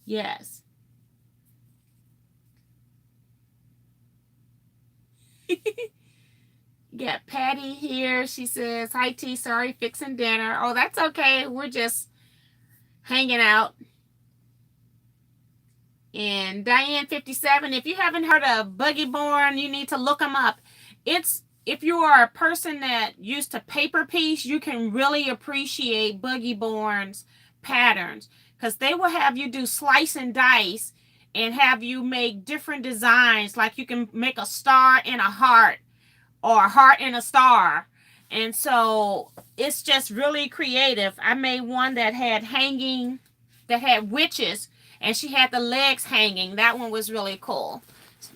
yes. Got Patty here. She says, hi T, sorry, fixing dinner. Oh, that's okay. We're just hanging out. And Diane 57, if you haven't heard of Buggy Born, you need to look them up. If you are a person that used to paper piece, you can really appreciate Buggy Born's patterns, because they will have you do slice and dice and have you make different designs. Like you can make a star and a heart, or a heart and a star. And so it's just really creative. I made one that had witches, and she had the legs hanging. That one was really cool.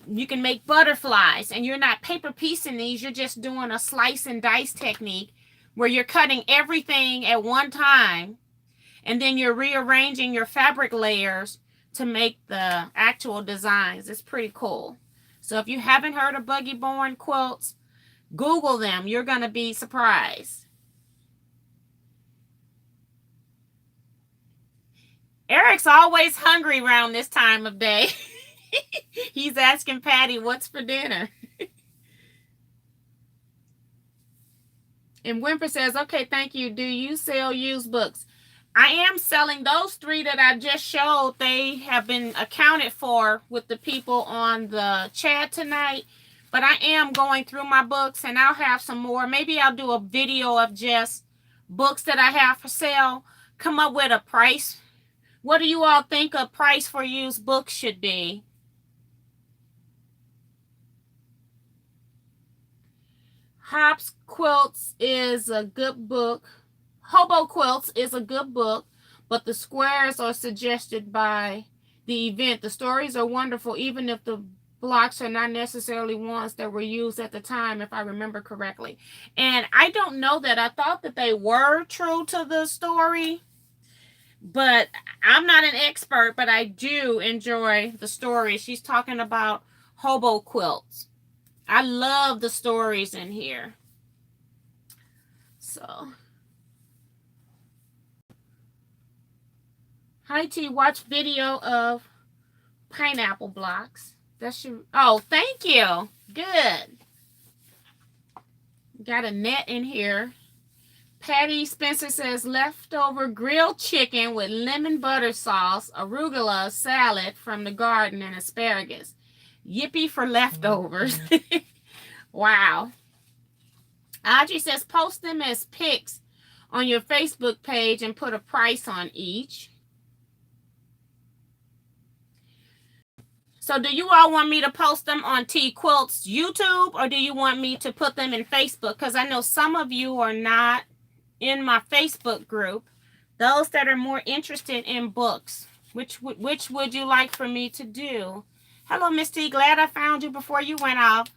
You can make butterflies, and you're not paper piecing these. You're just doing a slice and dice technique where you're cutting everything at one time, and then you're rearranging your fabric layers to make the actual designs. It's pretty cool. So if you haven't heard of Buggy Born quilts, Google them. You're going to be surprised. Eric's always hungry around this time of day. He's asking Patty, what's for dinner? And Whimper says, okay, thank you. Do you sell used books? I am selling those 3 that I just showed. They have been accounted for with the people on the chat tonight. But I am going through my books, and I'll have some more. Maybe I'll do a video of just books that I have for sale. Come up with a price. What do you all think a price for used books should be? Hobbs Quilts is a good book. Hobo Quilts is a good book, but the squares are suggested by the event. The stories are wonderful, even if the blocks are not necessarily ones that were used at the time, if I remember correctly. And I don't know that. I thought that they were true to the story, but I'm not an expert, but I do enjoy the story. She's talking about hobo quilts. I love the stories in here. So, hi T, watch video of pineapple blocks. That should, oh, thank you. Good. Got a net in here. Patty Spencer says leftover grilled chicken with lemon butter sauce, arugula salad from the garden, and asparagus. Yippee for leftovers. Wow. Audrey says post them as pics on your Facebook page and put a price on each. So do you all want me to post them on Teaquilts YouTube, or do you want me to put them in Facebook? Because I know some of you are not in my Facebook group. Those that are more interested in books, which would you like for me to do? Hello, Miss T. Glad I found you before you went off.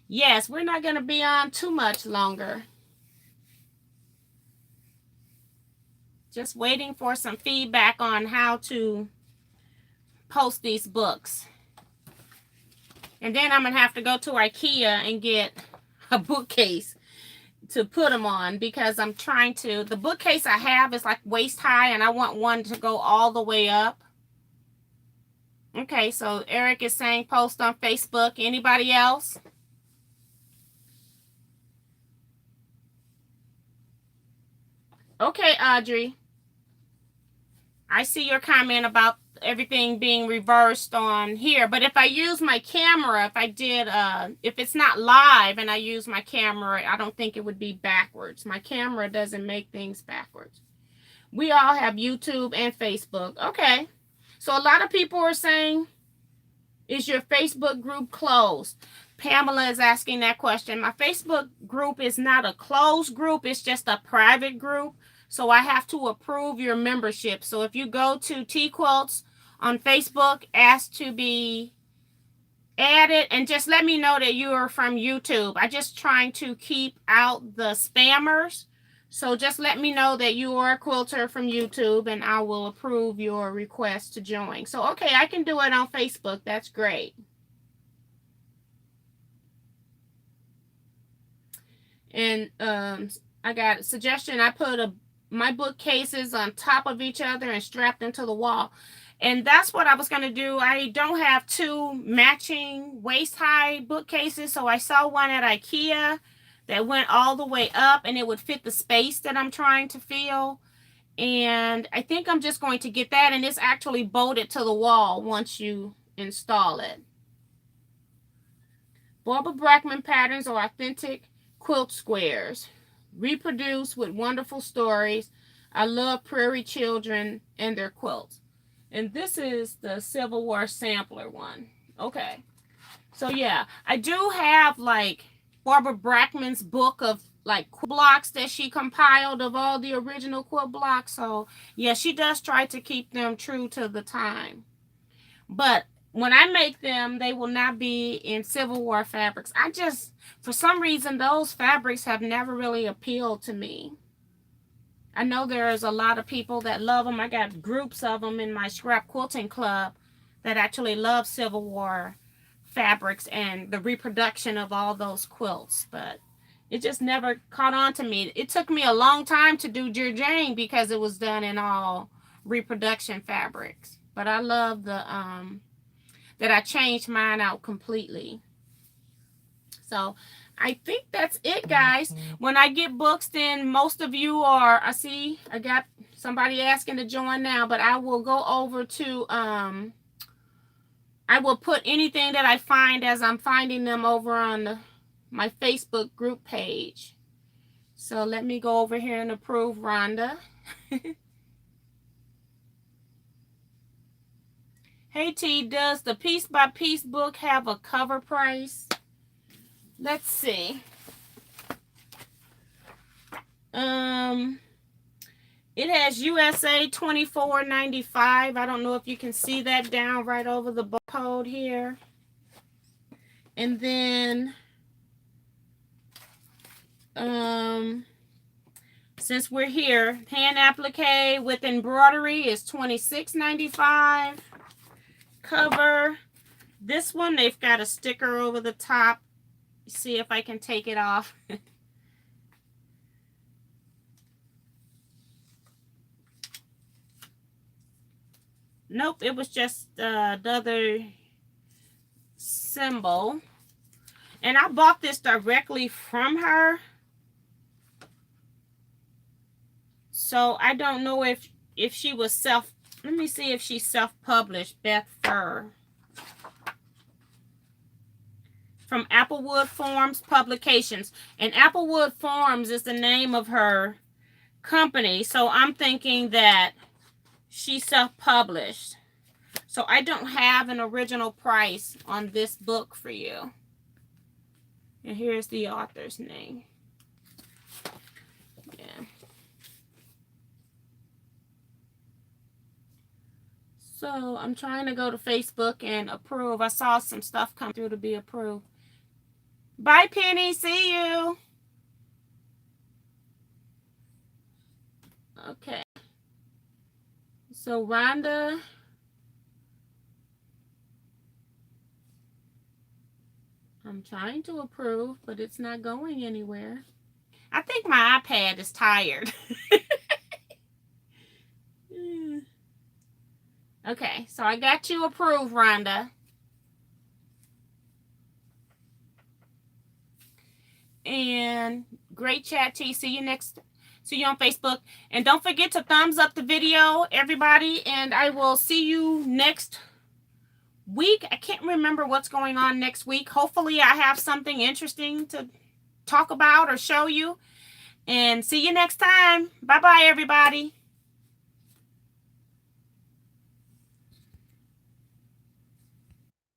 Yes, we're not going to be on too much longer. Just waiting for some feedback on how to post these books. And then I'm going to have to go to IKEA and get a bookcase to put them on, because I'm trying to, the bookcase I have is like waist high, and I want one to go all the way up. Okay, so Eric is saying post on Facebook. Anybody else? Okay, Audrey. I see your comment about everything being reversed on here, but if I use my camera, if it's not live and I use my camera, I don't think it would be backwards. My camera doesn't make things backwards. We all have YouTube and Facebook. Okay, so a lot of people are saying, is your Facebook group closed? Pamela is asking that question. My Facebook group is not a closed group, it's just a private group. So I have to approve your membership. So if you go to Teaquilts on Facebook, ask to be added, and just let me know that you are from YouTube. I'm just trying to keep out the spammers. So just let me know that you are a quilter from YouTube, and I will approve your request to join. So, okay, I can do it on Facebook. That's great. And I got a suggestion. I put my bookcases on top of each other and strapped them to the wall. And that's what I was going to do. I don't have two matching waist-high bookcases, so I saw one at IKEA that went all the way up, and it would fit the space that I'm trying to fill. And I think I'm just going to get that, and it's actually bolted to the wall once you install it. Barbara Brackman patterns are authentic quilt squares, reproduced with wonderful stories. I love prairie children and their quilts. And this is the Civil War sampler one. Okay. So yeah, I do have like Barbara Brackman's book of like quilt blocks that she compiled of all the original quilt blocks. So yeah, she does try to keep them true to the time. But when I make them, they will not be in Civil War fabrics. For some reason, those fabrics have never really appealed to me. I know there's a lot of people that love them. I got groups of them in my scrap quilting club that actually love Civil War fabrics and the reproduction of all those quilts. But it just never caught on to me. It took me a long time to do Dear Jane because it was done in all reproduction fabrics. But I love the that I changed mine out completely. So I think that's it, guys. When I get books, then most of you are, I see I got somebody asking to join now, but I will go over to, I will put anything that I find as I'm finding them over on my Facebook group page. So let me go over here and approve Rhonda. Hey T, does the piece by piece book have a cover price? Let's see. It has USA $24.95. I don't know if you can see that down right over the barcode here. And then since we're here, hand applique with embroidery is $26.95. Cover, this one they've got a sticker over the top. See if I can take it off. Nope, it was just the other symbol. And I bought this directly from her. So I don't know if she was let me see if she's self-published. Beth Fur. From Applewood Forms Publications. And Applewood Forms is the name of her company. So I'm thinking that she's self-published. So I don't have an original price on this book for you. And here's the author's name. Yeah. So I'm trying to go to Facebook and approve. I saw some stuff come through to be approved. Bye, Penny. See you. Okay. So Rhonda. I'm trying to approve, but it's not going anywhere. I think my iPad is tired. Okay, so I got you approved, Rhonda. And great chat, T. See you on Facebook. And don't forget to thumbs up the video, everybody. And I will see you next week. I can't remember what's going on next week. Hopefully I have something interesting to talk about or show you. And see you next time. Bye-bye, everybody.